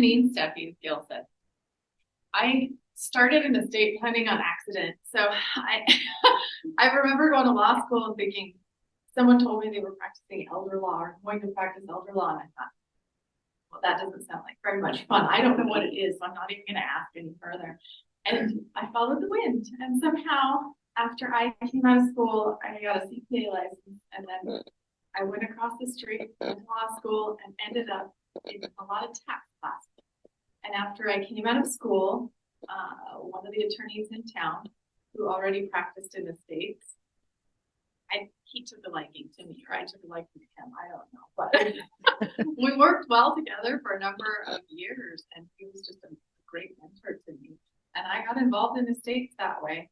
Janine Steffies, Gail said. I started in estate planning on accident. So I remember going to law school and thinking, someone told me they were practicing elder law or going to practice elder law. And I thought, well, that doesn't sound like very much fun. I don't know what it is, so I'm not even going to ask any further. And I followed the wind. And somehow, after I came out of school, I got a CPA license. And then I went across the street to law school and ended up in a lot of tax classes. And after I came out of school, one of the attorneys in town who already practiced in estates, he took a liking to me, or I took a liking to him, I don't know. But we worked well together for a number of years, and he was just a great mentor to me. And I got involved in estates that way.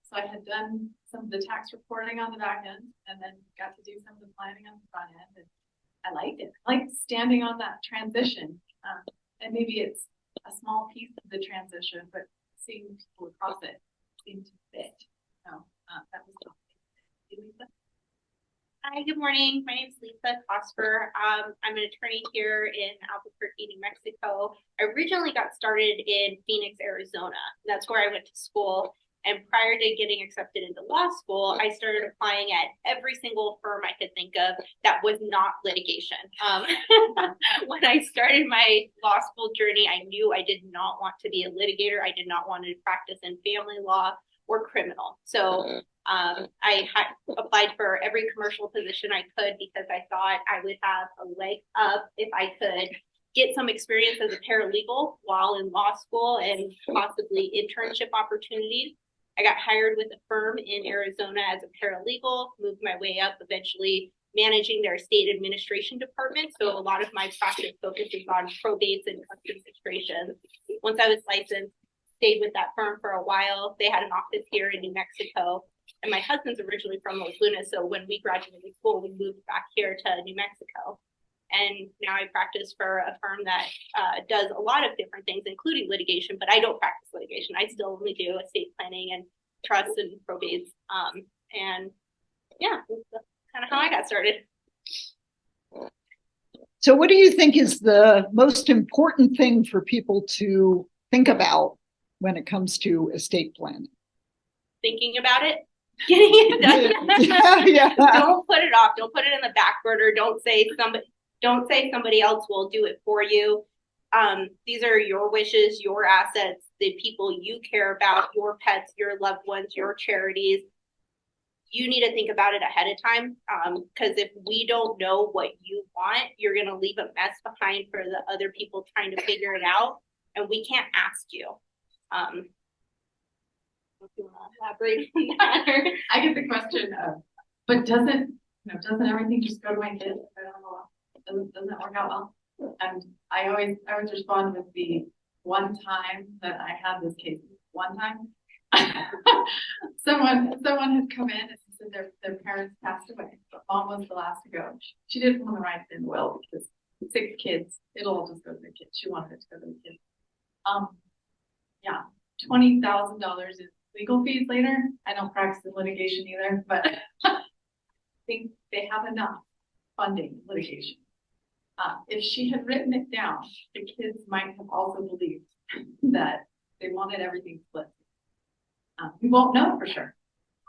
So I had done some of the tax reporting on the back end, and then got to do some of the planning on the front end. And I liked it. I liked standing on that transition. And maybe it's a small piece of the transition, but seeing people across it seemed to fit. So that was the Lisa. Hi, good morning. My name is Lisa Cosper. I'm an attorney here in Albuquerque, New Mexico. I originally got started in Phoenix, Arizona. That's where I went to school. And prior to getting accepted into law school, I started applying at every single firm I could think of that was not litigation. When I started my law school journey, I knew I did not want to be a litigator. I did not want to practice in family law or criminal. So I applied for every commercial position I could because I thought I would have a leg up if I could get some experience as a paralegal while in law school and possibly internship opportunities. I got hired with a firm in Arizona as a paralegal, moved my way up, eventually managing their estate administration department. So a lot of my practice focuses on probates and custody administration. Once I was licensed, stayed with that firm for a while. They had an office here in New Mexico. And my husband's originally from Los Lunas. So when we graduated school, we moved back here to New Mexico. And now I practice for a firm that does a lot of different things, including litigation, but I don't practice litigation. I still only do estate planning and trusts and probates. And yeah, that's kind of how I got started. So what do you think is the most important thing for people to think about when it comes to estate planning? Thinking about it. Getting it done. Yeah. Don't put it off. Don't put it in the back burner. Don't say somebody else will do it for you. These are your wishes, your assets, the people you care about, your pets, your loved ones, your charities. You need to think about it ahead of time, because if we don't know what you want, you're going to leave a mess behind for the other people trying to figure it out, and we can't ask you. If you want to elaborate on that. I get the question of, but doesn't everything just go to my kids? I don't know. Doesn't that work out well? And I always respond with the one time that I had this case. One time, someone had come in and said their parents passed away, but mom was the last to go. She didn't want to write it in the will because 6 kids, it'll all just go to the kids. She wanted it to go to the kids. Yeah, $20,000 in legal fees later. I don't practice in litigation either, but I think they have enough funding litigation. If she had written it down, the kids might have also believed that they wanted everything split. We won't know for sure.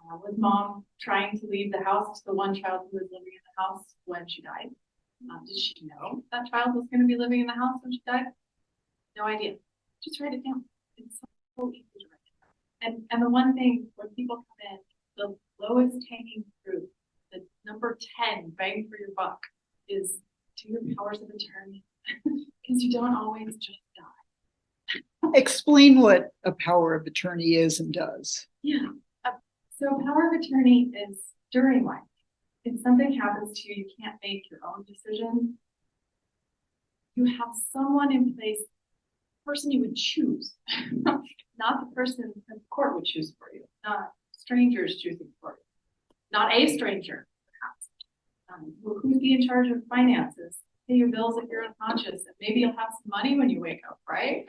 Was mom trying to leave the house to the one child who was living in the house when she died? Did she know that child was going to be living in the house when she died? No idea. Just write it down. It's so easy to write it down. And the one thing when people come in, the lowest hanging fruit, the number 10 bang for your buck, is do your powers of attorney, because you don't always just die. Explain what a power of attorney is and does. Yeah. So power of attorney is during life. If something happens to you, you can't make your own decision. You have someone in place, the person you would choose, not the person the court would choose for you, not strangers choosing for you, not a stranger, perhaps. Who'd be in charge of finances? Pay your bills if you're unconscious, and maybe you'll have some money when you wake up, right?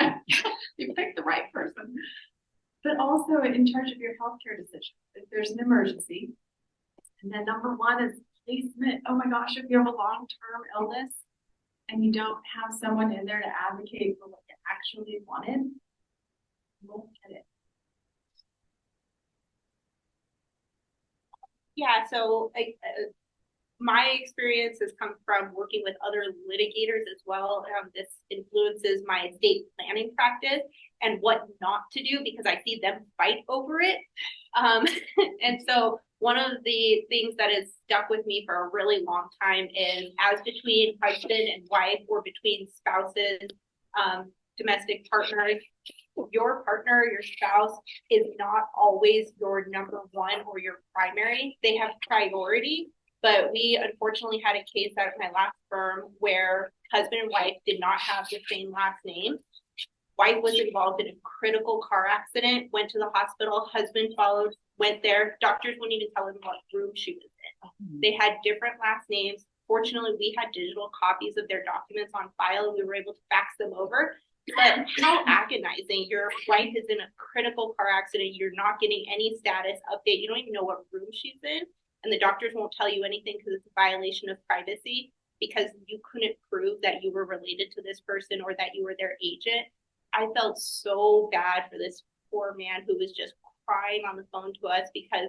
You picked the right person. But also in charge of your healthcare decisions if there's an emergency. And then number 1 is placement. Oh my gosh, if you have a long-term illness and you don't have someone in there to advocate for what you actually wanted, you won't get it. Yeah, so my experience has come from working with other litigators as well. This influences my estate planning practice and what not to do because I see them fight over it. And so one of the things that has stuck with me for a really long time is as between husband and wife or between spouses, domestic partners, your partner, your spouse is not always your number one or your primary. They have priority. But we unfortunately had a case out of my last firm where husband and wife did not have the same last name. Wife was involved in a critical car accident, went to the hospital, husband followed, went there. Doctors wouldn't even tell him what room she was in. They had different last names. Fortunately, we had digital copies of their documents on file and we were able to fax them over. But how agonizing. Your wife is in a critical car accident. You're not getting any status update. You don't even know what room she's in. And the doctors won't tell you anything because it's a violation of privacy because you couldn't prove that you were related to this person or that you were their agent. I felt so bad for this poor man who was just crying on the phone to us because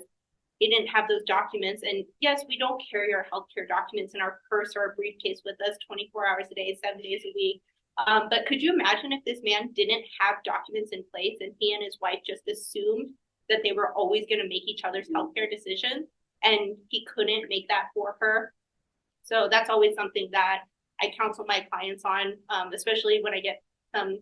he didn't have those documents. And yes, we don't carry our healthcare documents in our purse or our briefcase with us 24 hours a day, 7 days a week. But could you imagine if this man didn't have documents in place and he and his wife just assumed that they were always going to make each other's healthcare decisions? And he couldn't make that for her. So that's always something that I counsel my clients on, especially when I get some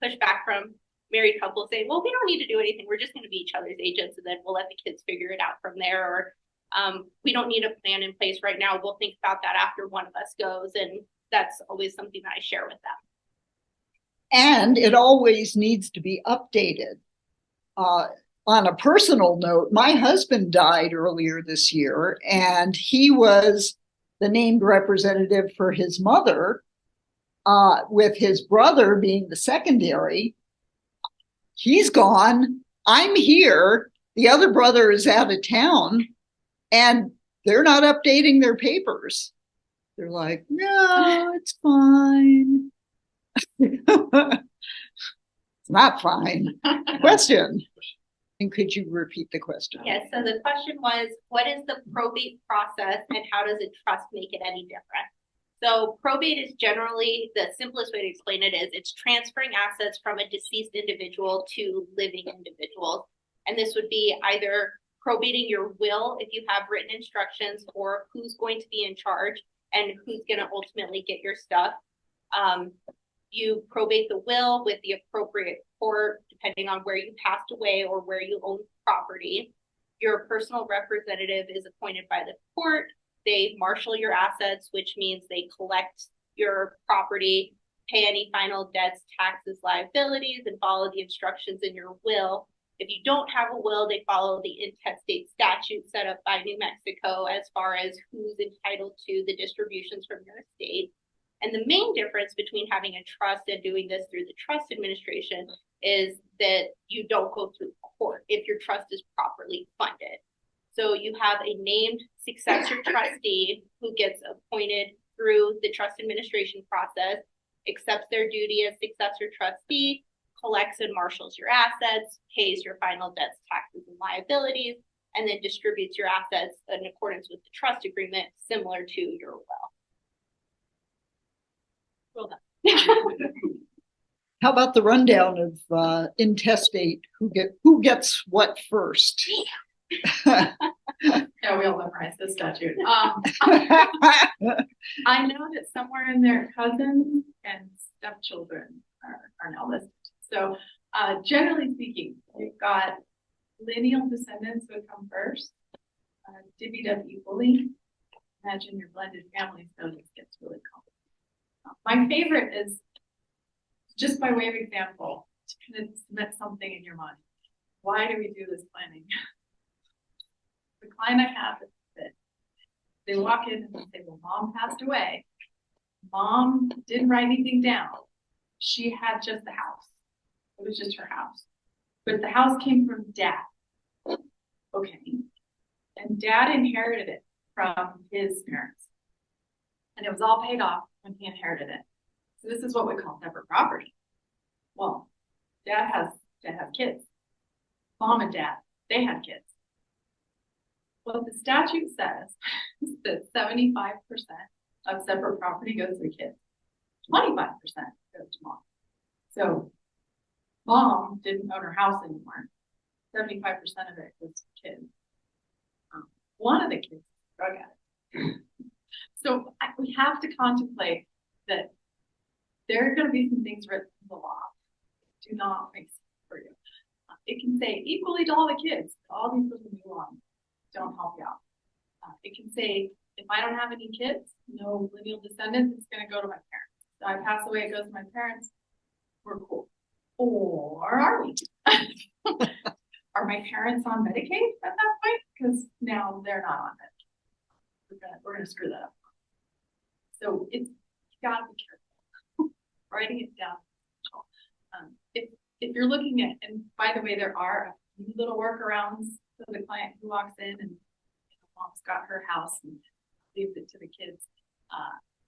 pushback from married couples saying, well, we don't need to do anything. We're just going to be each other's agents and then we'll let the kids figure it out from there. Or we don't need a plan in place right now. We'll think about that after one of us goes. And that's always something that I share with them. And it always needs to be updated. On a personal note, my husband died earlier this year, and he was the named representative for his mother, with his brother being the secondary. He's gone. I'm here. The other brother is out of town, and they're not updating their papers. They're like, no, it's fine. It's not fine. Question. And could you repeat the question? Yes, so the question was, what is the probate process and how does a trust make it any different? So probate is generally, the simplest way to explain it is it's transferring assets from a deceased individual to living individuals. And this would be either probating your will if you have written instructions or who's going to be in charge and who's going to ultimately get your stuff. You probate the will with the appropriate court, depending on where you passed away or where you own property. Your personal representative is appointed by the court. They marshal your assets, which means they collect your property, pay any final debts, taxes, liabilities, and follow the instructions in your will. If you don't have a will, they follow the intestate statute set up by New Mexico as far as who's entitled to the distributions from your estate. And the main difference between having a trust and doing this through the trust administration is that you don't go through court if your trust is properly funded. So you have a named successor trustee who gets appointed through the trust administration process, accepts their duty as successor trustee, collects and marshals your assets, pays your final debts, taxes, and liabilities, and then distributes your assets in accordance with the trust agreement, similar to your will. Well done. How about the rundown of intestate? Who gets what first? Yeah, we all memorize this statute. I know that somewhere in there, cousins and stepchildren are now listed. So generally speaking, you've got lineal descendants would come first, divvied up equally. Imagine your blended family, so this gets really complicated. My favorite is, just by way of example, to kind of cement something in your mind. Why do we do this planning? The client I have is that they walk in and they say, well, mom passed away. Mom didn't write anything down. She had just the house. It was just her house. But the house came from dad. Okay. And dad inherited it from his parents. And it was all paid off when he inherited it. So this is what we call separate property. Well, dad has kids. Mom and dad, they had kids. What the statute says is that 75% of separate property goes to the kids. 25% goes to mom. So mom didn't own her house anymore. 75% of it goes to the kids. One of the kids is a drug addict. So we have to contemplate that there are going to be some things written in the law that do not make sense for you. It can say equally to all the kids, all these little nuances don't help you out. It can say, if I don't have any kids, no lineal descendants, it's going to go to my parents. So I pass away, it goes to my parents, we're cool. Or are we? Are my parents on Medicaid at that point? Because now they're not on Medicaid. We're gonna screw that up. So you gotta be careful. Writing it down. If you're looking at, and by the way, there are a few little workarounds for the client who walks in and mom's got her house and leaves it to the kids,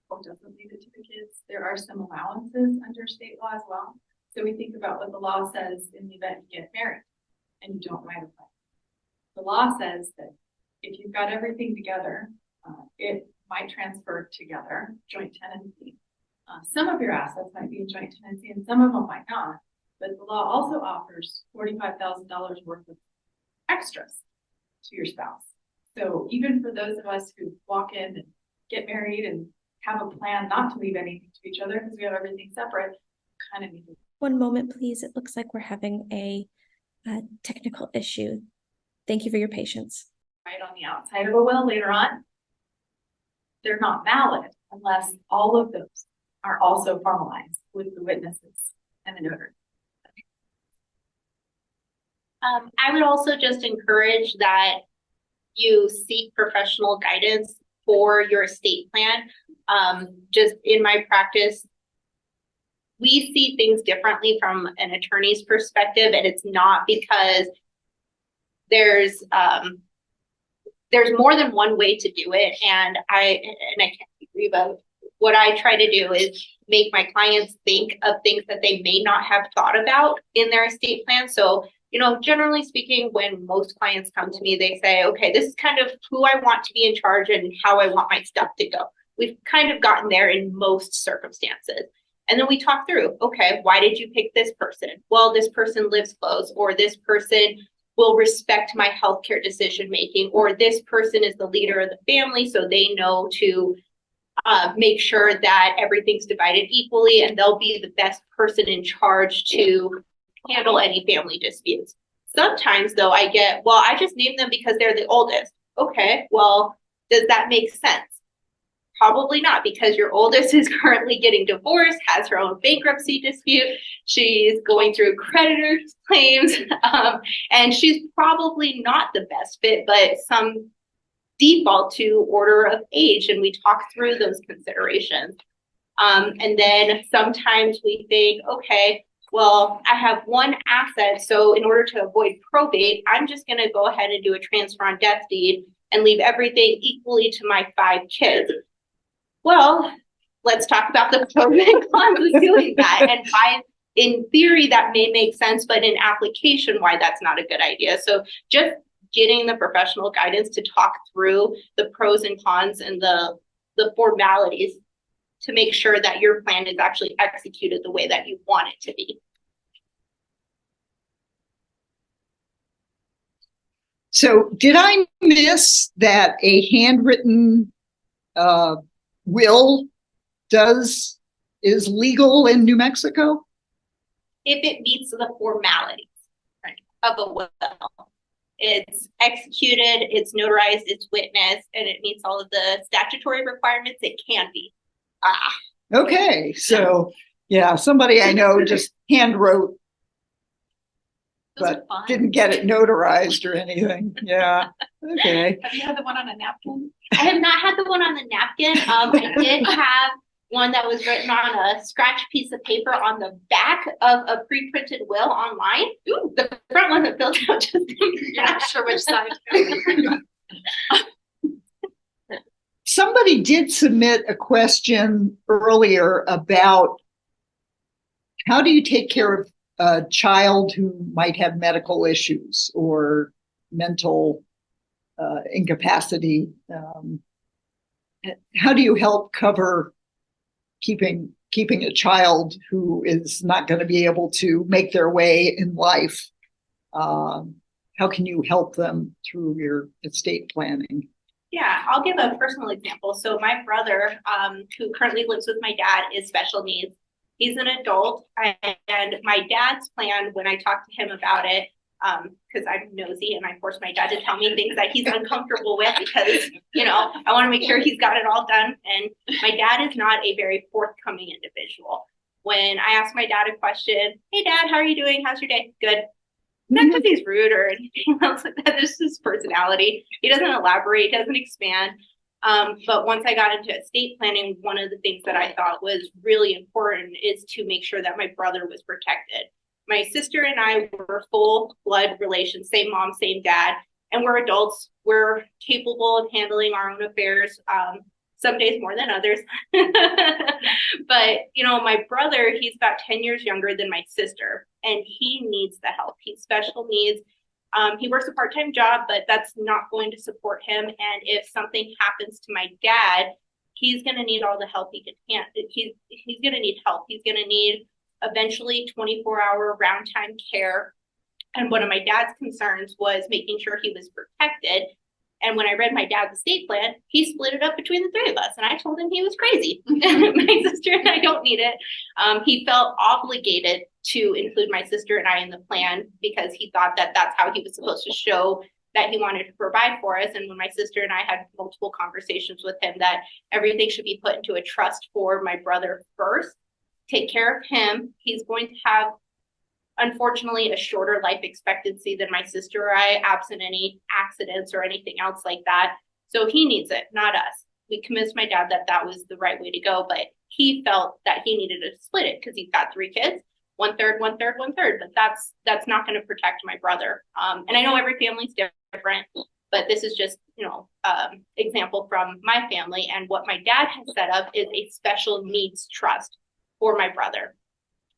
or doesn't leave it to the kids. There are some allowances under state law as well. So we think about what the law says in the event you get married and you don't write a plan. The law says that if you've got everything together, it might transfer together, joint tenancy. Some of your assets might be in joint tenancy and some of them might not. But the law also offers $45,000 worth of extras to your spouse. So even for those of us who walk in and get married and have a plan not to leave anything to each other because we have everything separate, kind of need to. One moment, please. It looks like we're having a technical issue. Thank you for your patience. Right on the outside of a will later on, they're not valid unless all of those are also formalized with the witnesses and the notary. I would also just encourage that you seek professional guidance for your estate plan. Just in my practice, we see things differently from an attorney's perspective, and it's not because there's more than one way to do it. And I can't agree, but what I try to do is make my clients think of things that they may not have thought about in their estate plan. So, generally speaking, when most clients come to me, they say, okay, this is kind of who I want to be in charge and how I want my stuff to go. We've kind of gotten there in most circumstances. And then we talk through, okay, why did you pick this person? Well, this person lives close, or this person will respect my healthcare decision making, or this person is the leader of the family, so they know to make sure that everything's divided equally, and they'll be the best person in charge to handle any family disputes. Sometimes, though, I get, well, I just named them because they're the oldest. Okay, well, does that make sense? Probably not, because your oldest is currently getting divorced, has her own bankruptcy dispute. She's going through creditors' claims, and she's probably not the best fit, but some default to order of age, and we talk through those considerations. And then sometimes we think, okay, well, I have one asset, so in order to avoid probate, I'm just going to go ahead and do a transfer on death deed and leave everything equally to my 5 kids. Well, let's talk about the pros and cons of doing that, and why, in theory, that may make sense, but in application, why that's not a good idea. So just getting the professional guidance to talk through the pros and cons and the formalities to make sure that your plan is actually executed the way that you want it to be. So did I miss that a handwritten will is legal in New Mexico? If it meets the formalities of a will. It's executed, it's notarized, it's witnessed, and it meets all of the statutory requirements, it can be. Okay, so yeah, somebody I know just hand wrote, but didn't get it notarized or anything. Yeah, okay. Have you had the one on a napkin? I have not had the one on the napkin. I did have one that was written on a scratch piece of paper on the back of a pre-printed will online. Ooh, the front wasn't filled out just You're not sure which side. Somebody did submit a question earlier about how do you take care of a child who might have medical issues or mental incapacity? How do you help cover keeping a child who is not going to be able to make their way in life? How can you help them through your estate planning? Yeah, I'll give a personal example. So my brother, who currently lives with my dad, is special needs. He's an adult, and my dad's plan, when I talked to him about it, because I'm nosy and I force my dad to tell me things that he's uncomfortable with because, I want to make sure he's got it all done. And my dad is not a very forthcoming individual. When I ask my dad a question, hey dad, how are you doing? How's your day? Good. Not because he's rude or anything else like that. This is his personality. He doesn't elaborate, doesn't expand. But once I got into estate planning, one of the things that I thought was really important is to make sure that my brother was protected. My sister and I were full blood relations, same mom, same dad, and we're adults. We're capable of handling our own affairs. Some days more than others. But, my brother, he's about 10 years younger than my sister, and he needs the help. He's special needs. He works a part-time job, but that's not going to support him. And if something happens to my dad, he's going to need all the help he can. He's going to need help. He's going to need eventually 24-hour round time care. And one of my dad's concerns was making sure he was protected. And when I read my dad's estate plan, he split it up between the three of us. And I told him he was crazy. My sister and I don't need it. He felt obligated to include my sister and I in the plan because he thought that that's how he was supposed to show that he wanted to provide for us. And when my sister and I had multiple conversations with him that everything should be put into a trust for my brother first, take care of him. He's going to have, unfortunately, a shorter life expectancy than my sister or I, absent any accidents or anything else like that. So he needs it, not us. We convinced my dad that that was the right way to go, but he felt that he needed to split it because he's got 3 kids, 1/3, 1/3, 1/3. But that's not going to protect my brother. And I know every family's different, but this is just, example from my family. And what my dad has set up is a special needs trust for my brother.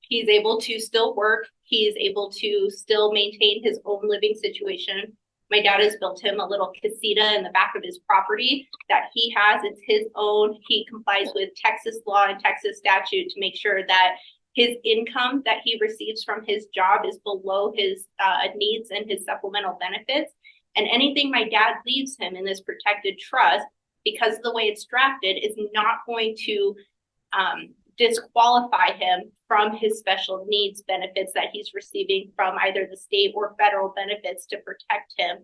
He's able to still work. He's able to still maintain his own living situation. My dad has built him a little casita in the back of his property that he has. It's his own. He complies with Texas law and Texas statute to make sure that his income that he receives from his job is below his needs and his supplemental benefits. And anything my dad leaves him in this protected trust, because of the way it's drafted, is not going to disqualify him from his special needs benefits that he's receiving from either the state or federal benefits to protect him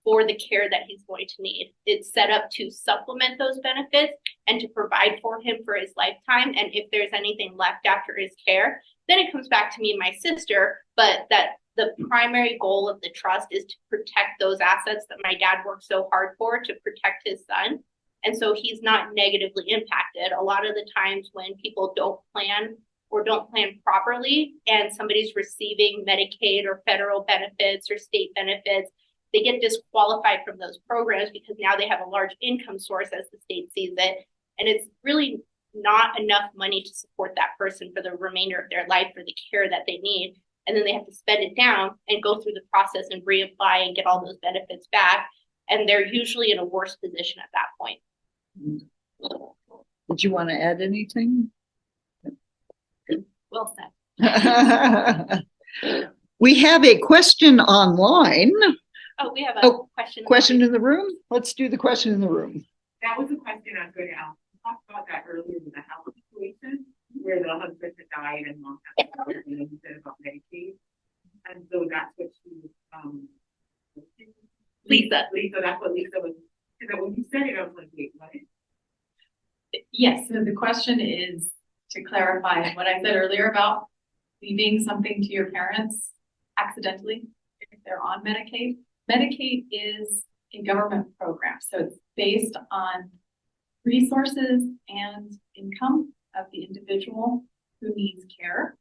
for the care that he's going to need. It's set up to supplement those benefits and to provide for him for his lifetime. And if there's anything left after his care, then it comes back to me and my sister. But that the primary goal of the trust is to protect those assets that my dad worked so hard for to protect his son. And so he's not negatively impacted. A lot of the times when people don't plan or don't plan properly and somebody's receiving Medicaid or federal benefits or state benefits, they get disqualified from those programs because now they have a large income source as the state sees it. And it's really not enough money to support that person for the remainder of their life for the care that they need. And then they have to spend it down and go through the process and reapply and get all those benefits back. And they're usually in a worse position at that point. Did you want to add anything? Well said. We have a question online. Oh, we have a question. Question in the room? Let's do the question in the room. That was a question I was going to ask. We talked about that earlier in the health situation where the husband had died and mom had to and you said about Medicaid. And so that's what she was Lisa, that's what Lisa was. So when you said it, I was like, wait, what? Yes, so the question is to clarify what I said earlier about leaving something to your parents accidentally if they're on Medicaid. Medicaid is a government program, so it's based on resources and income of the individual who needs care.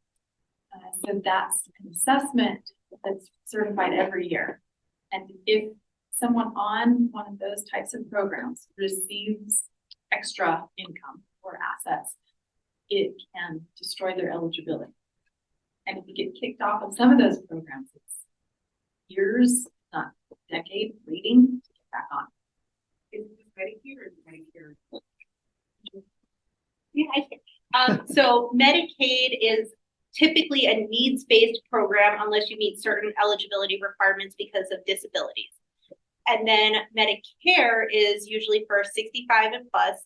So that's an assessment that's certified every year. And if someone on one of those types of programs receives extra income or assets, it can destroy their eligibility. And if you get kicked off of some of those programs, it's years, not decade waiting to get back on. Is this Medicaid or is it Medicare? Yeah, so Medicaid is typically a needs-based program unless you meet certain eligibility requirements because of disabilities. And then Medicare is usually for 65 and plus,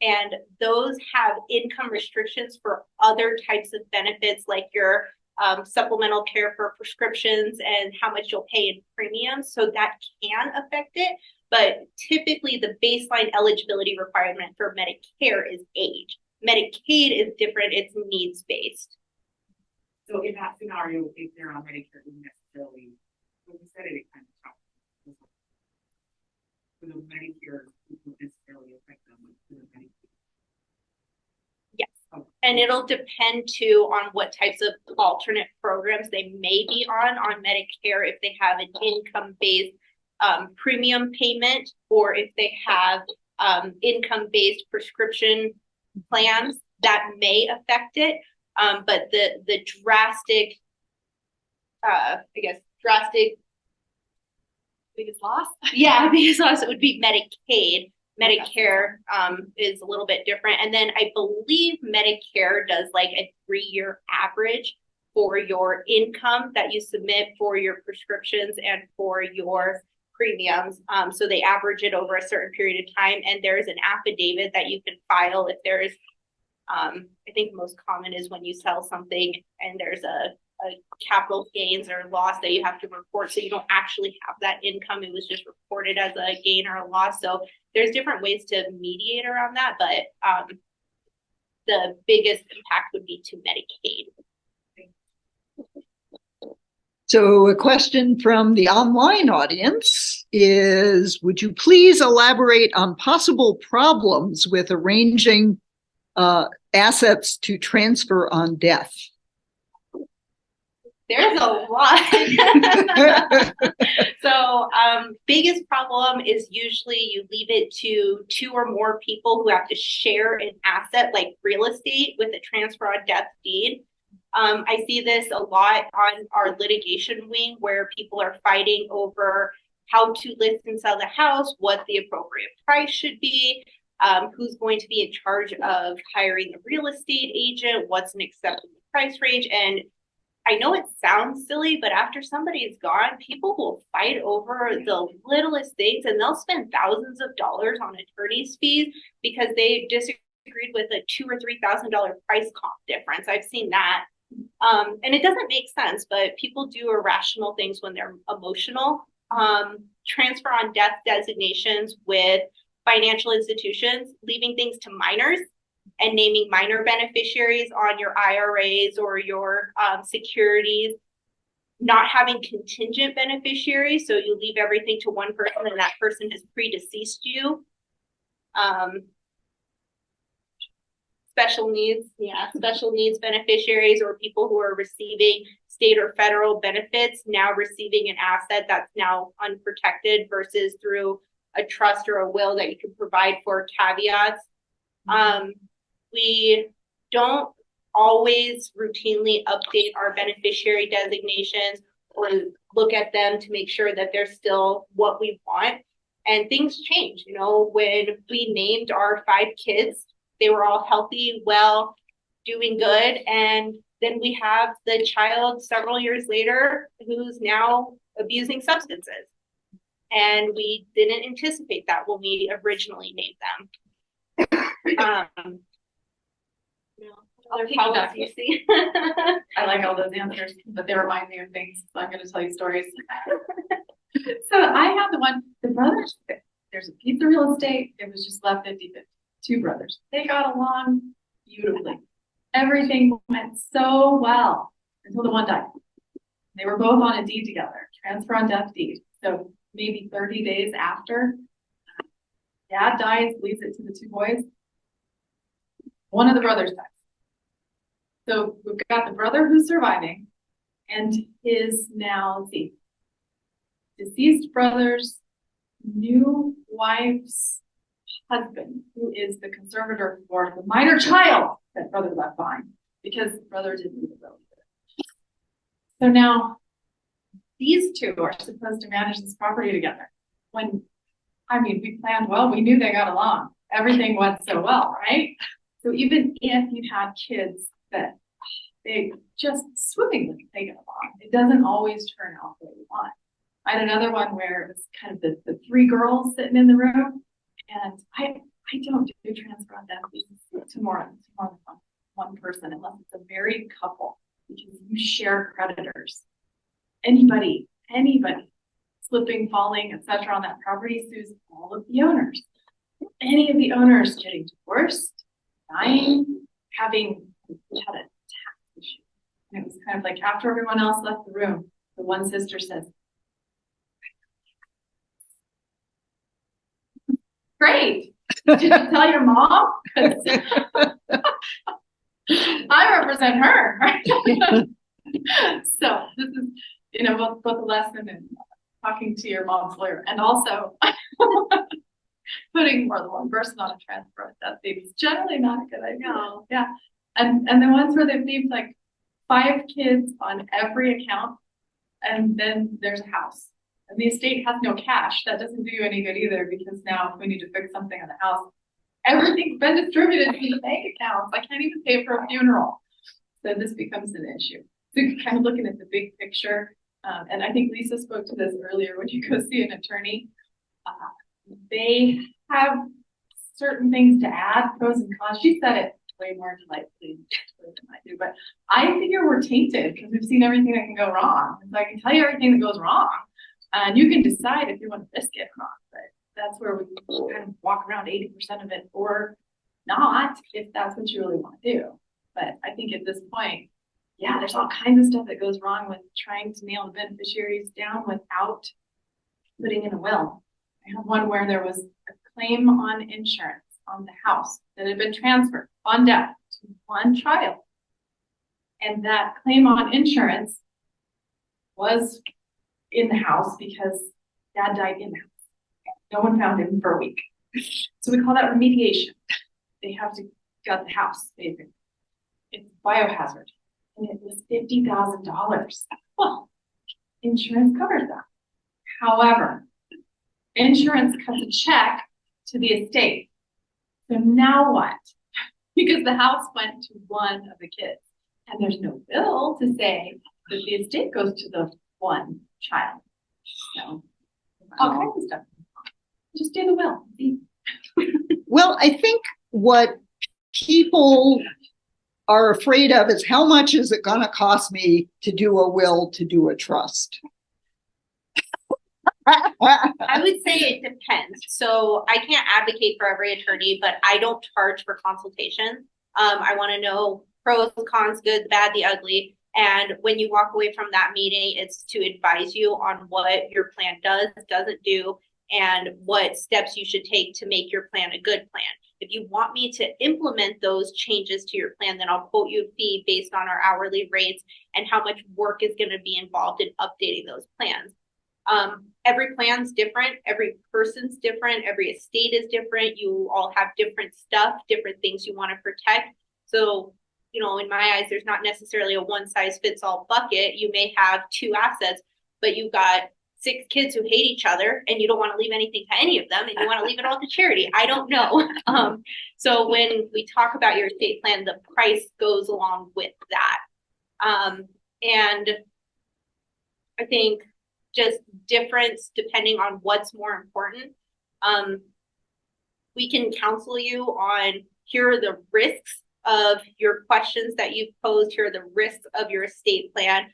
and those have income restrictions for other types of benefits like your supplemental care for prescriptions and how much you'll pay in premiums. So that can affect it. But typically the baseline eligibility requirement for Medicare is age. Medicaid is different, it's needs-based. So in that scenario, if they're on Medicare, it wouldn't necessarily, when you said it kind of talked. So the Medicare wouldn't necessarily affect them with the Medicaid. Yes, and it'll depend too on what types of alternate programs they may be on Medicare, if they have an income-based premium payment, or if they have income-based prescription plans that may affect it. But the drastic, drastic Biggest loss? Yeah, biggest loss, it would be Medicaid. Medicare is a little bit different. And then I believe Medicare does like a 3-year average for your income that you submit for your prescriptions and for your premiums. So they average it over a certain period of time. And there's an affidavit that you can file if there's, I think most common is when you sell something and there's a capital gains or loss that you have to report, so you don't actually have that income. It was just reported as a gain or a loss. So there's different ways to mediate around that, but the biggest impact would be to Medicaid. So a question from the online audience is, would you please elaborate on possible problems with arranging assets to transfer on death? There's a lot. So biggest problem is usually you leave it to 2 or more people who have to share an asset like real estate with a transfer on death deed. I see this a lot on our litigation wing where people are fighting over how to list and sell the house, what the appropriate price should be, who's going to be in charge of hiring a real estate agent, what's an acceptable price range. And I know it sounds silly, but after somebody is gone, people will fight over the littlest things and they'll spend thousands of dollars on attorney's fees because they disagreed with a $2,000 or $3,000 price comp difference. I've seen that. And it doesn't make sense, but people do irrational things when they're emotional. Transfer on death designations with financial institutions, leaving things to minors and naming minor beneficiaries on your IRAs or your securities, not having contingent beneficiaries. So you leave everything to one person and that person has predeceased you. Special needs beneficiaries or people who are receiving state or federal benefits now receiving an asset that's now unprotected versus through a trust or a will that you can provide for caveats. We don't always routinely update our beneficiary designations or look at them to make sure that they're still what we want. And things change. You know, when we named our 5 kids, they were all healthy, well, doing good. And then we have the child several years later who's now abusing substances. And we didn't anticipate that when we originally named them. Other problems you see. I like all those answers, but they remind me of things, so I'm going to tell you stories. So I have the brothers, there's a piece of real estate, it was just left 50-50. 2 brothers. They got along beautifully. Everything went so well until the one died. They were both on a deed together, transfer on death deed. So maybe 30 days after, dad dies, leaves it to the 2 boys. One of the brothers dies. So we've got the brother who's surviving and his now the deceased brother's new wife's husband, who is the conservator for the minor child that brother left behind, because brother didn't leave the will. So now these two are supposed to manage this property together. When, I mean, we planned well, we knew they got along. Everything went so well, right? So even if you had kids that they just swimmingly they get along, it doesn't always turn out the way you want. I had another one where it was kind of the three girls sitting in the room, and I don't do transfer on death to more than one person unless it's a married couple, because you share creditors. Anybody slipping, falling, etc. on that property sues all of the owners. Any of the owners getting divorced, dying, having had a tax issue. And it was kind of like after everyone else left the room, the one sister says, "Great. Did you tell your mom?" I represent her. So this is, both a lesson in talking to your mom's lawyer, and also putting more than one person on a transfer of death deed is generally not a good idea. No. Yeah. And the ones where they've named like 5 kids on every account, and then there's a house. And the estate has no cash. That doesn't do you any good either, because now if we need to fix something on the house, everything's been distributed to the bank accounts. I can't even pay for a funeral. So this becomes an issue. So you're kind of looking at the big picture. And I think Lisa spoke to this earlier. When you go see an attorney, they have certain things to add, pros and cons. She said it way more delightfully than I do, but I figure we're tainted because we've seen everything that can go wrong. So I can tell you everything that goes wrong, and you can decide if you want to risk it or not. But that's where we kind of walk around 80% of it, or not, if that's what you really want to do. But I think at this point, yeah, there's all kinds of stuff that goes wrong with trying to nail the beneficiaries down without putting in a will. I had one where there was a claim on insurance on the house that had been transferred on death to one child. And that claim on insurance was in the house because dad died in the house. No one found him for a week. So we call that remediation. They have to gut the house, basically. It's biohazard. And it was $50,000. Well, insurance covers that. However, insurance cuts a check to the estate. So now what? Because the house went to one of the kids, and there's no bill to say that the estate goes to the one child. So all kinds of stuff. Just do the will. Well, I think what people are afraid of is, how much is it going to cost me to do a will, to do a trust? I would say it depends. So I can't advocate for every attorney, but I don't charge for consultation. I want to know pros, cons, good, the bad, the ugly. And when you walk away from that meeting, it's to advise you on what your plan does, doesn't do, and what steps you should take to make your plan a good plan. If you want me to implement those changes to your plan, then I'll quote you a fee based on our hourly rates and how much work is going to be involved in updating those plans. Every plan's different, every person's different, every estate is different. You all have different stuff, different things you want to protect. So, in my eyes, there's not necessarily a one size fits all bucket. You may have 2 assets, but you've got 6 kids who hate each other and you don't want to leave anything to any of them, and you want to leave it all to charity. I don't know. So when we talk about your estate plan, the price goes along with that. And I think just difference depending on what's more important. We can counsel you on, here are the risks of your questions that you've posed, here are the risks of your estate plan.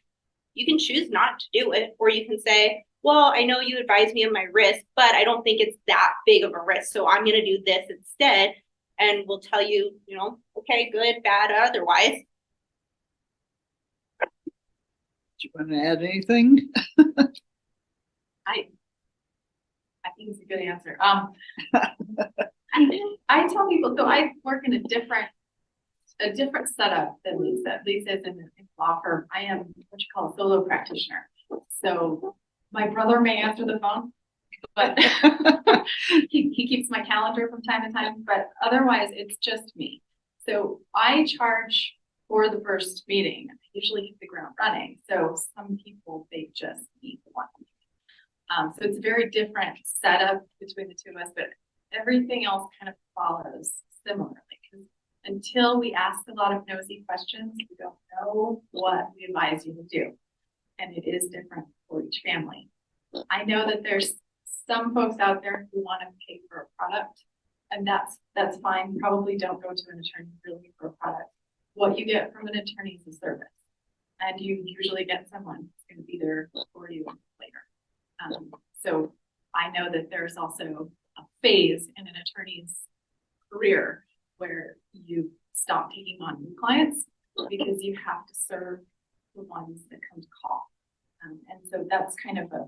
You can choose not to do it, or you can say, well, I know you advised me on my risk, but I don't think it's that big of a risk, so I'm going to do this instead. And we'll tell you, okay, good, bad, otherwise. Do you want to add anything? I think it's a good answer. I tell people, so I work in a different setup than Lisa. Lisa is in a law firm. I am what you call a solo practitioner. So my brother may answer the phone, but he keeps my calendar from time to time, but otherwise it's just me. So I charge for the first meeting. I usually hit the ground running. So some people, they just need the one meeting. So it's a very different setup between the two of us, but everything else kind of follows similarly. Because until we ask a lot of nosy questions, we don't know what we advise you to do. And it is different for each family. I know that there's some folks out there who want to pay for a product, and that's fine. Probably don't go to an attorney really for a product. What you get from an attorney is a service, and you usually get someone who's going to be there for you later. So I know that there's also a phase in an attorney's career where you stop taking on new clients because you have to serve the ones that come to call. And so that's kind of a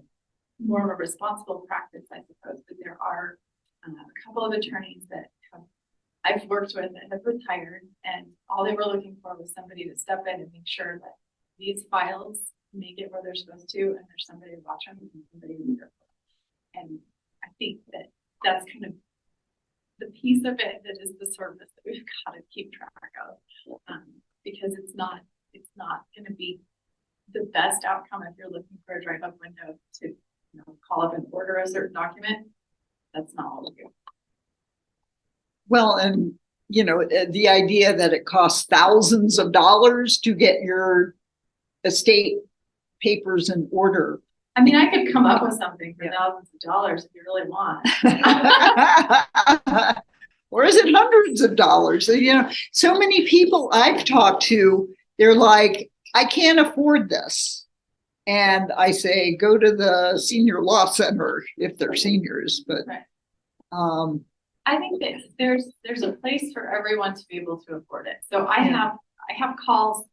more of a responsible practice, I suppose. But there are a couple of attorneys that I've worked with that have retired, and all they were looking for was somebody to step in and make sure that these files make it where they're supposed to, and there's somebody to watch them and somebody to be there for them. And I think that that's kind of the piece of it that is the service that we've got to keep track of, because it's not going to be the best outcome if you're looking for a drive-up window to call up and order a certain document. That's not what we do. Well, and the idea that it costs thousands of dollars to get your estate papers in order. I mean, I could come up with something for thousands of dollars if you really want. Or is it hundreds of dollars? So many people I've talked to, they're like, I can't afford this. And I say, go to the senior law center if they're seniors. But right. I think that there's a place for everyone to be able to afford it. So I have calls,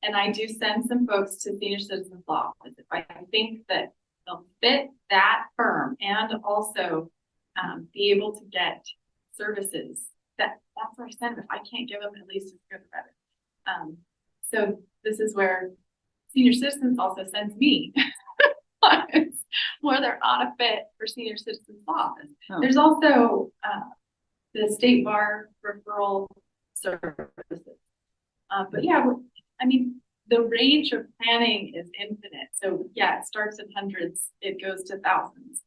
and I do send some folks to Senior Citizens Law Office if I think that they'll fit that firm and also be able to get services. That's where I send them. If I can't give them, at least it's good credit. So this is where Senior Citizens also sends me where they're not a fit for Senior Citizens Law Office. Oh. There's also the State Bar referral services. But yeah, I mean, the range of planning is infinite. So yeah, it starts at hundreds, it goes to thousands.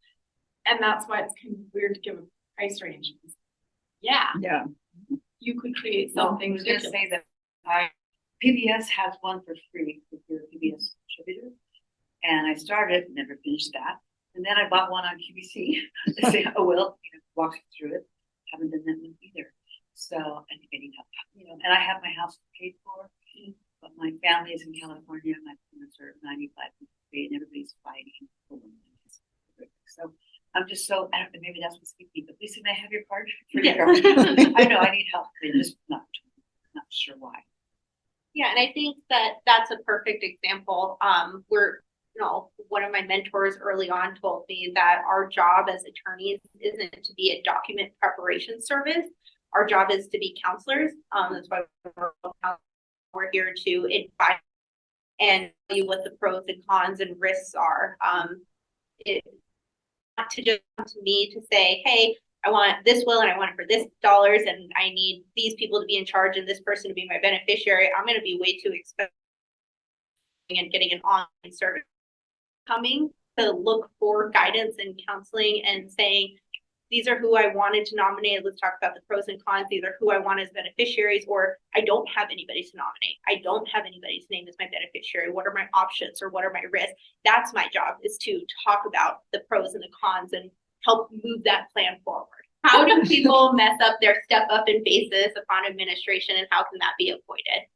And that's why it's kind of weird to give a price range. Yeah. You could create something. I was going to say that PBS has one for free if you're a PBS contributor. And I started, never finished that. And then I bought one on QVC. I say, oh, well, walk through it. Haven't done that one either. So I think I need help. And I have my house paid for, but my family is in California. My parents are 95 and everybody's fighting. So I'm just so, I don't know, maybe that's what's keeping me. But Lisa, may I have your card? I know I need help. I'm just not sure why. Yeah, and I think that that's a perfect example. One of my mentors early on told me that our job as attorneys isn't to be a document preparation service. Our job is to be counselors. That's why we're here to advise and tell you what the pros and cons and risks are. It's not to just come to me to say, hey, I want this will and I want it for this dollars and I need these people to be in charge and this person to be my beneficiary. I'm going to be way too expensive and getting an online service. Coming to look for guidance and counseling and saying, these are who I wanted to nominate. Let's talk about the pros and cons. These are who I want as beneficiaries, or I don't have anybody to nominate. I don't have anybody's name as my beneficiary. What are my options or what are my risks? That's my job, is to talk about the pros and the cons and help move that plan forward. How do people mess up their step up in basis upon administration, and how can that be avoided?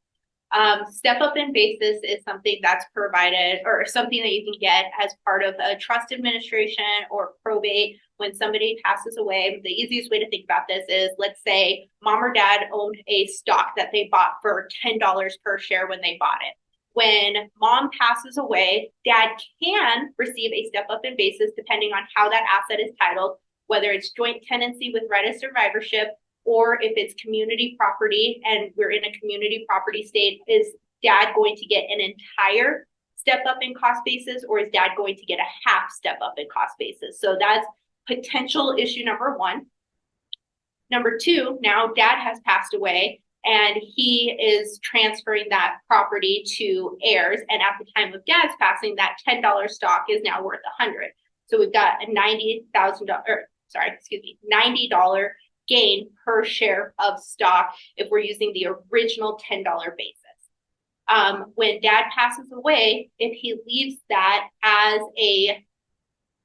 Step up in basis is something that's provided or something that you can get as part of a trust administration or probate when somebody passes away. The easiest way to think about this is, let's say mom or dad owned a stock that they bought for $10 per share when they bought it. When mom passes away, dad can receive a step up in basis depending on how that asset is titled, whether it's joint tenancy with right of survivorship, or if it's community property and we're in a community property state, is dad going to get an entire step up in cost basis, or is dad going to get a half step up in cost basis? So that's potential issue number one. Number two, now dad has passed away and he is transferring that property to heirs. And at the time of dad's passing, that $10 stock is now worth $100. So we've got a $90 gain per share of stock if we're using the original $10 basis. When dad passes away, if he leaves that as a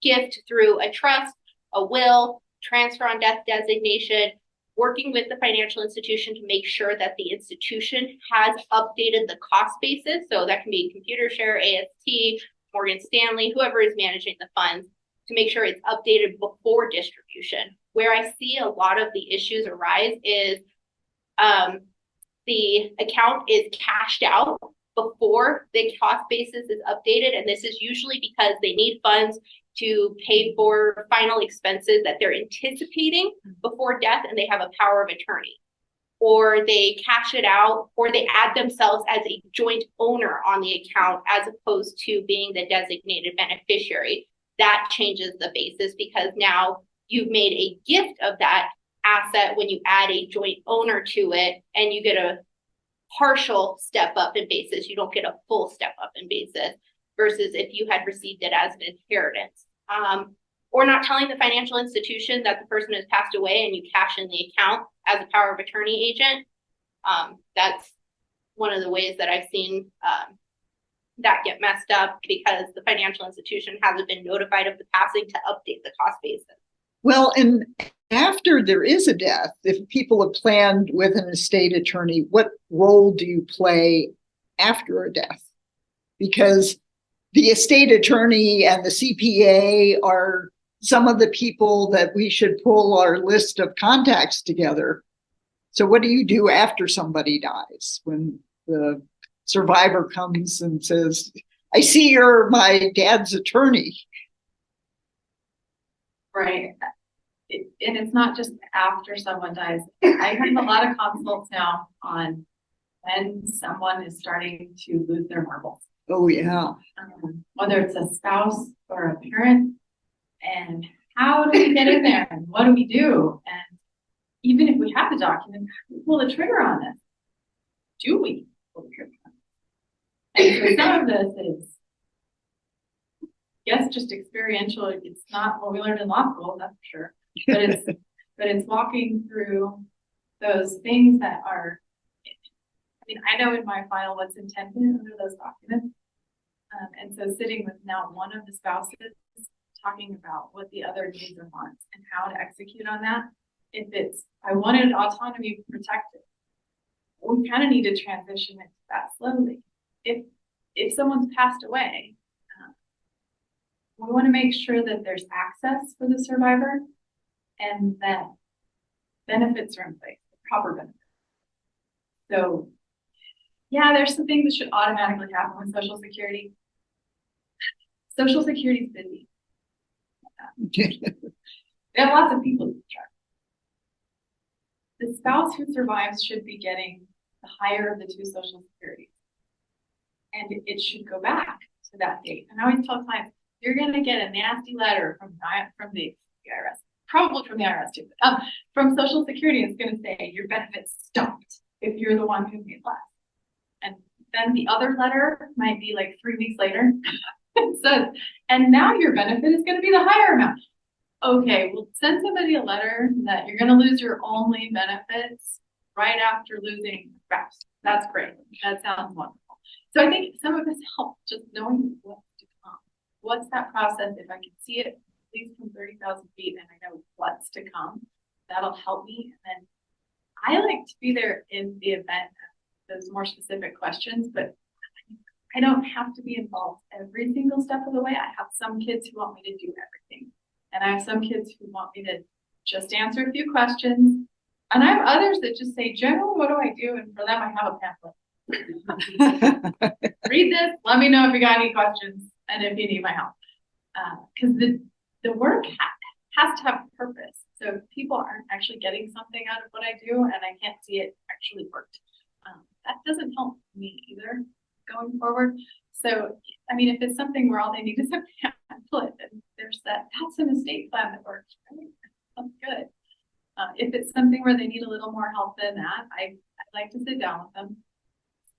gift through a trust, a will, transfer on death designation, working with the financial institution to make sure that the institution has updated the cost basis. So that can be Computershare, AST, Morgan Stanley, whoever is managing the funds, to make sure it's updated before distribution. Where I see a lot of the issues arise is the account is cashed out before the cost basis is updated. And this is usually because they need funds to pay for final expenses that they're anticipating before death and they have a power of attorney. Or they cash it out, or they add themselves as a joint owner on the account as opposed to being the designated beneficiary. That changes the basis because now you've made a gift of that asset when you add a joint owner to it, and you get a partial step up in basis. You don't get a full step up in basis versus if you had received it as an inheritance. Or not telling the financial institution that the person has passed away and you cash in the account as a power of attorney agent. That's one of the ways that I've seen that get messed up because the financial institution hasn't been notified of the passing to update the cost basis. Well, and after there is a death, if people have planned with an estate attorney, what role do you play after a death? Because the estate attorney and the CPA are some of the people that we should pull our list of contacts together. So what do you do after somebody dies when the survivor comes and says, I see you're my dad's attorney? Right. And it's not just after someone dies. I have a lot of consults now on when someone is starting to lose their marbles. Oh, yeah. Whether it's a spouse or a parent, and how do we get in there and what do we do? And even if we have the document, how do we pull the trigger on this? Do we pull the trigger on this? And so some of this is, yes, just experiential. It's not what we learned in law school, that's for sure. But it's walking through those things that are, I mean, I know in my file what's intended under those documents. And so sitting with now one of the spouses talking about what the other needs or wants and how to execute on that. If it's, I wanted autonomy protected, we kind of need to transition into that slowly. If someone's passed away, we want to make sure that there's access for the survivor and that benefits are in place, proper benefits. So yeah, there's some things that should automatically happen with Social Security. Social Security is busy. They have lots of people to track. The spouse who survives should be getting the higher of the two Social Securities. And it should go back to that date. And I always tell clients, you're going to get a nasty letter from the IRS, probably from the IRS too, but, from Social Security. It's going to say your benefits stopped if you're the one who made less. And then the other letter might be like 3 weeks later. It says, and now your benefit is going to be the higher amount. Okay, well, send somebody a letter that you're going to lose your only benefits right after losing a spouse. That's great. That sounds wonderful. So I think some of this helps just knowing what's to come. What's that process? If I can see it at least from 30,000 feet and I know what's to come, that'll help me. And then I like to be there in the event of those more specific questions, but I don't have to be involved every single step of the way. I have some kids who want me to do everything. And I have some kids who want me to just answer a few questions. And I have others that just say, generally, what do I do? And for them, I have a pamphlet. Read this. Let me know if you got any questions and if you need my help. Because the work has to have a purpose. So if people aren't actually getting something out of what I do and I can't see it actually worked, that doesn't help me either. going forward. So, I mean, if it's something where all they need is a pamphlet and there's that's an estate plan that works, right? That's good. If it's something where they need a little more help than that, I'd like to sit down with them,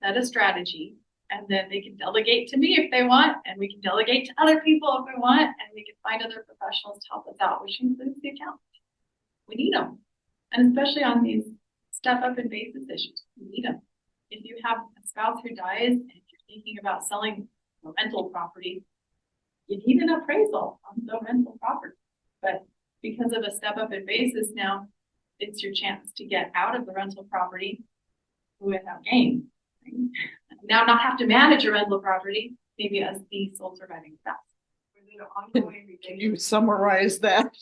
set a strategy, and then they can delegate to me if they want, and we can delegate to other people if we want, and we can find other professionals to help us out, which includes the accountant. We need them. And especially on these step up and basis issues, we need them. If you have a spouse who dies and you're thinking about selling a rental property, you need an appraisal on the rental property. But because of a step up in basis now, it's your chance to get out of the rental property without gain. Right? Now not have to manage a rental property, maybe as the sole surviving spouse. Can you summarize that?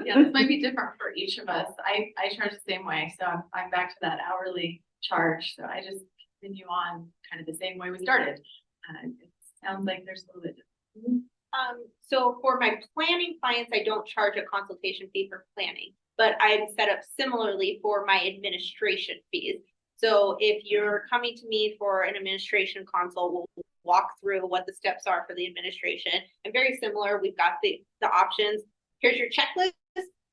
Yeah, this might be different for each of us. I charge the same way, so I'm back to that hourly charge. So I just continue on kind of the same way we started. It sounds like there's a little bit different. So for my planning clients, I don't charge a consultation fee for planning, but I'm set up similarly for my administration fees. So if you're coming to me for an administration consult, we'll walk through what the steps are for the administration. And very similar, we've got the options. Here's your checklist.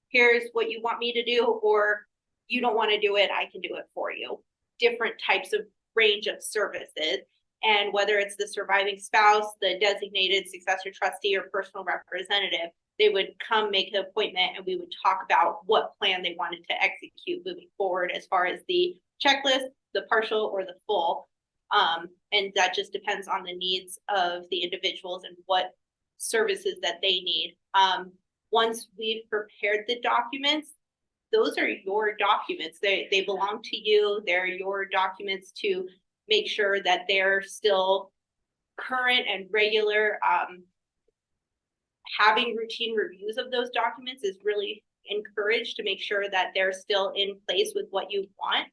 Here's what you want me to do, or you don't want to do it, I can do it for you. Different types of range of services. And whether it's the surviving spouse, the designated successor trustee, or personal representative, they would come make an appointment and we would talk about what plan they wanted to execute moving forward as far as the checklist, the partial or the full. And that just depends on the needs of the individuals and what services that they need. Once we've prepared the documents, those are your documents. They belong to you. They're your documents to make sure that they're still current and regular. Having routine reviews of those documents is really encouraged to make sure that they're still in place with what you want.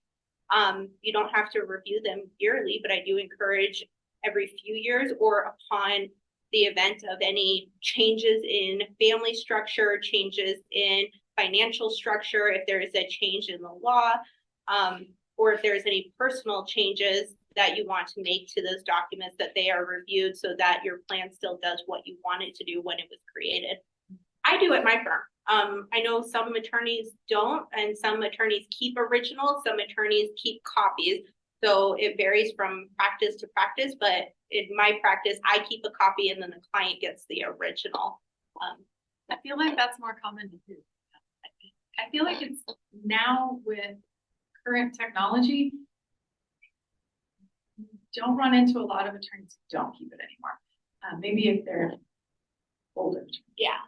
You don't have to review them yearly, but I do encourage every few years or upon the event of any changes in family structure, changes in financial structure, if there is a change in the law, or if there's any personal changes that you want to make to those documents, that they are reviewed so that your plan still does what you want it to do when it was created. I do at my firm. I know some attorneys don't, and some attorneys keep originals, some attorneys keep copies. So it varies from practice to practice, but in my practice, I keep a copy and then the client gets the original. I feel like that's more common to do. I feel like it's now with current technology, don't run into a lot of attorneys who don't keep it anymore. Maybe if they're older. Yeah.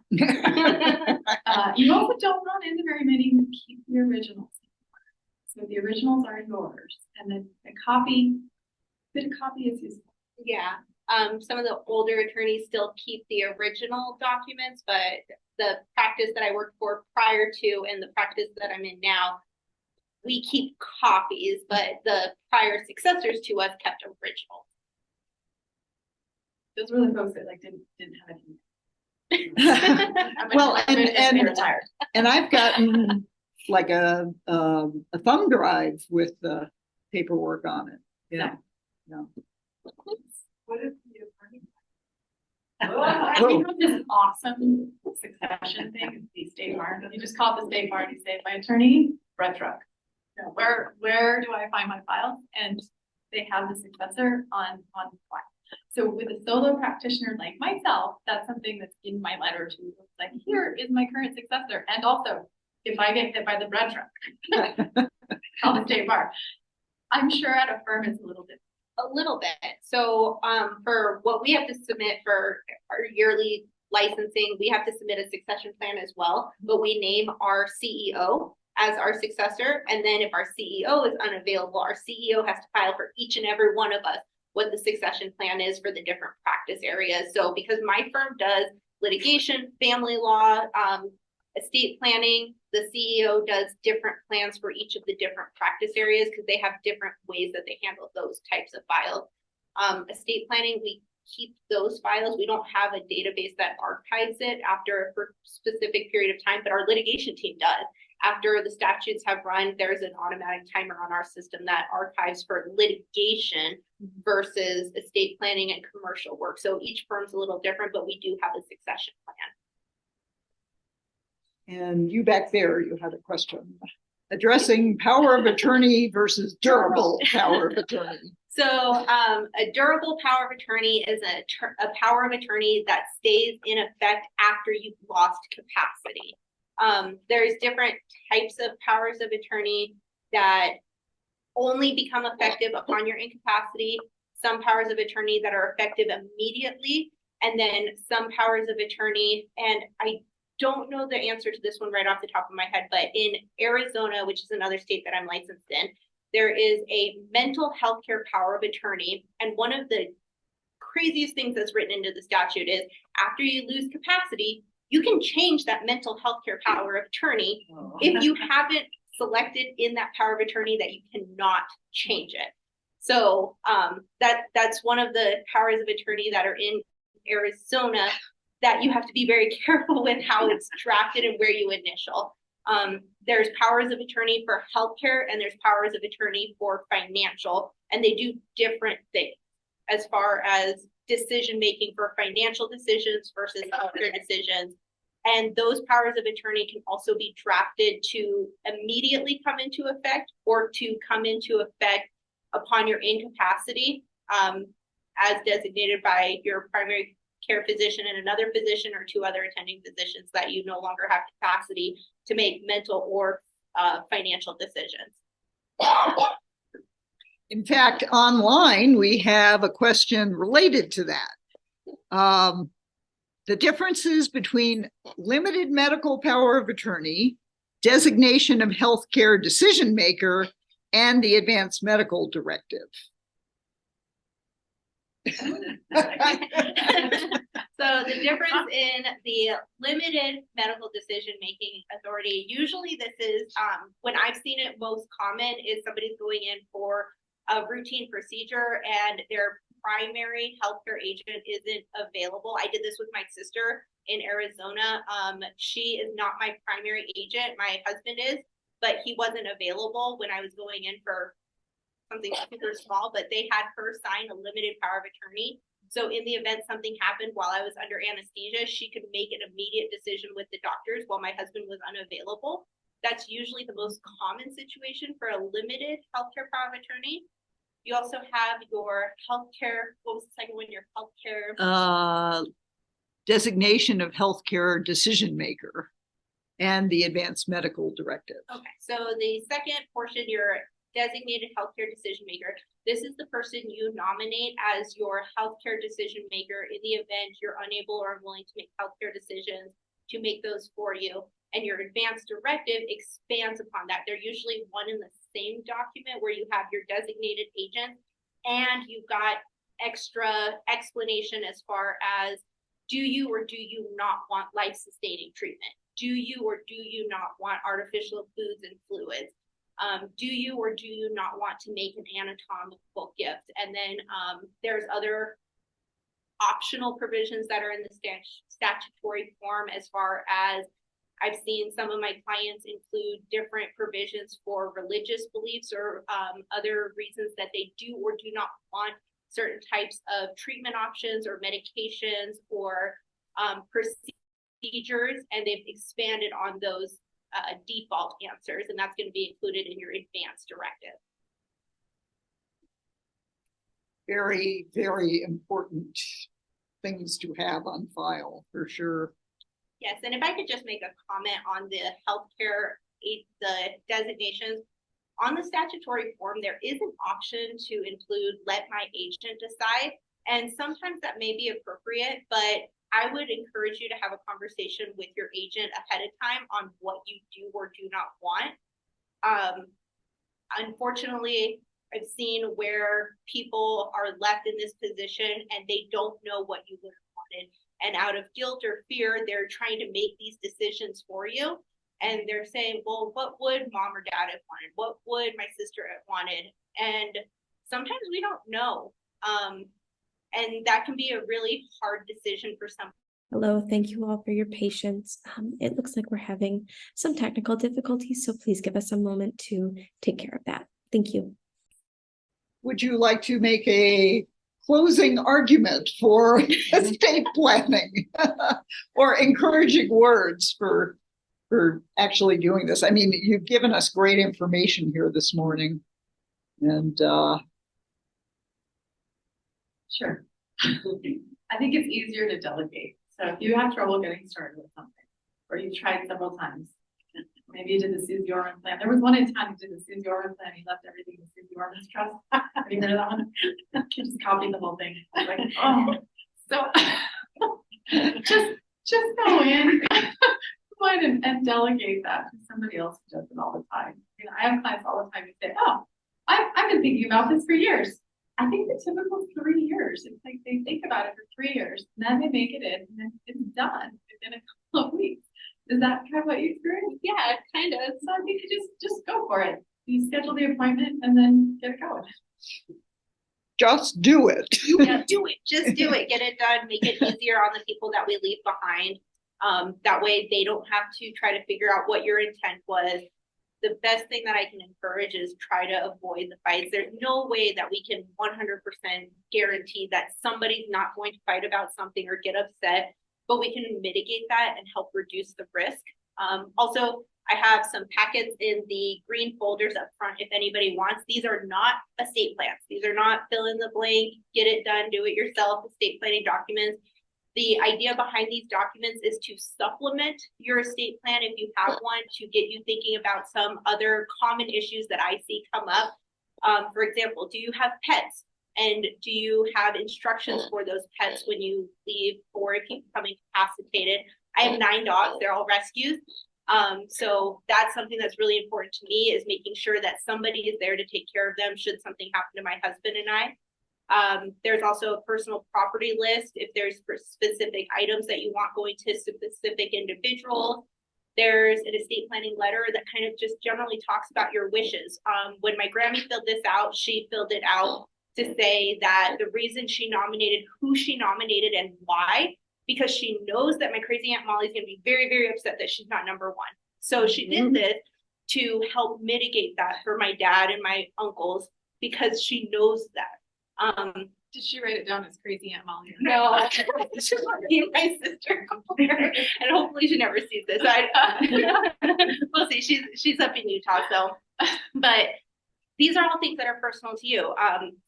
You also don't run into very many who keep the originals anymore. So the originals are yours, and then a copy, a copy is useful. Yeah. Some of the older attorneys still keep the original documents, but the practice that I worked for prior to and the practice that I'm in now, we keep copies, but the prior successors to us kept originals. Those were the folks that like didn't have any. Well, and they retired. And I've gotten like a thumb drive with the paperwork on it. Yeah. No. What is the attorney? I think this awesome succession thing is the State Farm. You just call it the State Farm and you say, my attorney, Brett Truck. So where do I find my files? And they have the successor on file. So with a solo practitioner like myself, that's something that's in my letter too. It's like, here is my current successor. And also, if I get hit by the Brett Truck, call the State Bar. I'm sure at a firm it's a little bit. A little bit. So for what we have to submit for our yearly licensing, we have to submit a succession plan as well, but we name our CEO as our successor. And then if our CEO is unavailable, our CEO has to file for each and every one of us what the succession plan is for the different practice areas. So because my firm does litigation, family law, estate planning, the CEO does different plans for each of the different practice areas because they have different ways that they handle those types of files. Estate planning, we keep those files. We don't have a database that archives it after a specific period of time, but our litigation team does. After the statutes have run, there's an automatic timer on our system that archives for litigation versus estate planning and commercial work. So each firm's a little different, but we do have a succession plan. And you back there, you had a question addressing power of attorney versus durable power of attorney. So a durable power of attorney is a power of attorney that stays in effect after you've lost capacity. There's different types of powers of attorney that only become effective upon your incapacity, some powers of attorney that are effective immediately, and then some powers of attorney, and I don't know the answer to this one right off the top of my head, but in Arizona, which is another state that I'm licensed in, there is a mental health care power of attorney. And one of the craziest things that's written into the statute is after you lose capacity, you can change that mental health care power of attorney if you haven't selected in that power of attorney that you cannot change it. So that's one of the powers of attorney that are in Arizona that you have to be very careful with how it's drafted and where you initial. There's powers of attorney for healthcare and there's powers of attorney for financial, and they do different things as far as decision-making for financial decisions versus healthcare decisions. And those powers of attorney can also be drafted to immediately come into effect or to come into effect upon your incapacity, as designated by your primary care physician and another physician or two other attending physicians that you no longer have capacity to make mental or financial decisions. In fact, online, we have a question related to that. The differences between limited medical power of attorney, designation of healthcare decision maker, and the advanced medical directive. So the difference in the limited medical decision-making authority, usually this is, when I've seen it most common is somebody's going in for a routine procedure and their primary healthcare agent isn't available. I did this with my sister in Arizona. She is not my primary agent. My husband is, but he wasn't available when I was going in for something super small, but they had her sign a limited power of attorney. So in the event something happened while I was under anesthesia, she could make an immediate decision with the doctors while my husband was unavailable. That's usually the most common situation for a limited healthcare power of attorney. You also have your healthcare, what was the second one? Your healthcare Designation of healthcare decision maker and the advanced medical directive. Okay, so the second portion, your designated healthcare decision maker. This is the person you nominate as your healthcare decision maker in the event you're unable or unwilling to make healthcare decisions to make those for you. And your advanced directive expands upon that. They're usually one in the same document where you have your designated agent and you've got extra explanation as far as do you or do you not want life-sustaining treatment? Do you or do you not want artificial foods and fluids? Do you or do you not want to make an anatomical gift? And then there's other optional provisions that are in the statutory form as far as I've seen some of my clients include different provisions for religious beliefs or other reasons that they do or do not want certain types of treatment options or medications or procedures, and they've expanded on those default answers, and that's going to be included in your advanced directive. Very, very important things to have on file for sure. Yes, and if I could just make a comment on the healthcare the designations. On the statutory form, there is an option to include let my agent decide, and sometimes that may be appropriate, but I would encourage you to have a conversation with your agent ahead of time on what you do or do not want. Unfortunately, I've seen where people are left in this position and they don't know what you would have wanted. And out of guilt or fear, they're trying to make these decisions for you. And they're saying, well, what would mom or dad have wanted? What would my sister have wanted? And sometimes we don't know. And that can be a really hard decision for some Hello, thank you all for your patience. It looks like we're having some technical difficulties, so please give us a moment to take care of that. Thank you. Would you like to make a closing argument for estate planning or encouraging words for actually doing this? I mean, you've given us great information here this morning, and Sure. I think it's easier to delegate. So if you have trouble getting started with something, or you've tried several times, maybe you did the Susie Orman plan. There was one in town who did the Susie Orman plan. He left everything in Susie Orman's trust. Have you heard of that one? He just copied the whole thing. I was like, oh, so just go in, and delegate that to somebody else who does it all the time. You know, I have clients all the time who say, "Oh, I've been thinking about this for years." I think the typical 3 years. It's like they think about it for 3 years, and then they make it in, and then it's done within a couple of weeks. Is that kind of what you experienced? Yeah, kind of. So I think you just go for it. You schedule the appointment and then get it going. just do it. Yeah, do it. Just do it. Get it done. Make it easier on the people that we leave behind. That way they don't have to try to figure out what your intent was. The best thing that I can encourage is try to avoid the fights. There's no way that we can 100% guarantee that somebody's not going to fight about something or get upset, but we can mitigate that and help reduce the risk. Also, I have some packets in the green folders up front if anybody wants. These are not estate plans. These are not fill in the blank, get it done, do it yourself estate planning documents. The idea behind these documents is to supplement your estate plan if you have one, to get you thinking about some other common issues that I see come up. For example, do you have pets? And do you have instructions for those pets when you leave, or if you become incapacitated? I have 9 dogs, they're all rescues. So that's something that's really important to me, is making sure that somebody is there to take care of them should something happen to my husband and I. There's also a personal property list if there's specific items that you want going to specific individuals. There's an estate planning letter that kind of just generally talks about your wishes. When my Grammy filled this out, she filled it out to say that the reason she nominated who she nominated and why, because she knows that my crazy Aunt Molly's going to be very, very upset that she's not number 1. So she did this to help mitigate that for my dad and my uncles, because she knows that. Did she write it down as crazy Aunt Molly? No, she's me and my sister, and hopefully she never sees this. We'll see. She's up in Utah, so. But these are all things that are personal to you.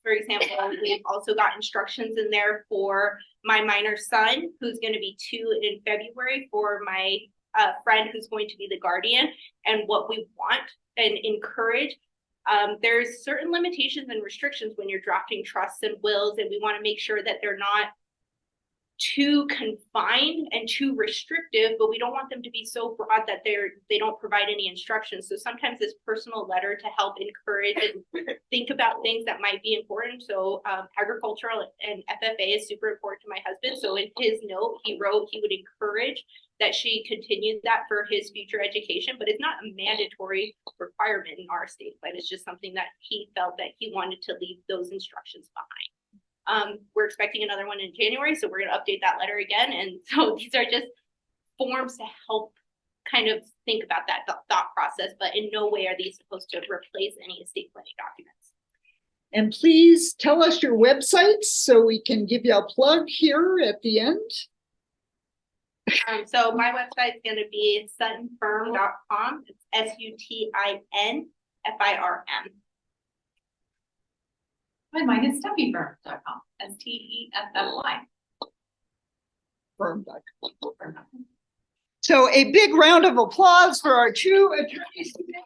For example, we've also got instructions in there for my minor son, who's going to be 2 in February, for my friend who's going to be the guardian, and what we want and encourage. There's certain limitations and restrictions when you're drafting trusts and wills, and we want to make sure that they're not too confined and too restrictive, but we don't want them to be so broad that they don't provide any instructions. So sometimes this personal letter to help encourage and think about things that might be important. So agricultural and FFA is super important to my husband. So in his note, he wrote he would encourage that she continued that for his future education, but it's not a mandatory requirement in our estate plan. It's just something that he felt that he wanted to leave those instructions behind. We're expecting another one in January, so we're going to update that letter again. And so these are just forms to help kind of think about that thought process, but in no way are these supposed to replace any estate planning documents. And please tell us your websites so we can give you a plug here at the end. So my website is going to be suttonfirm.com. It's SUTINFIRM. And mine is steffyfirm.com. STEFFY. Firm.com. So a big round of applause for our 2 attorneys today.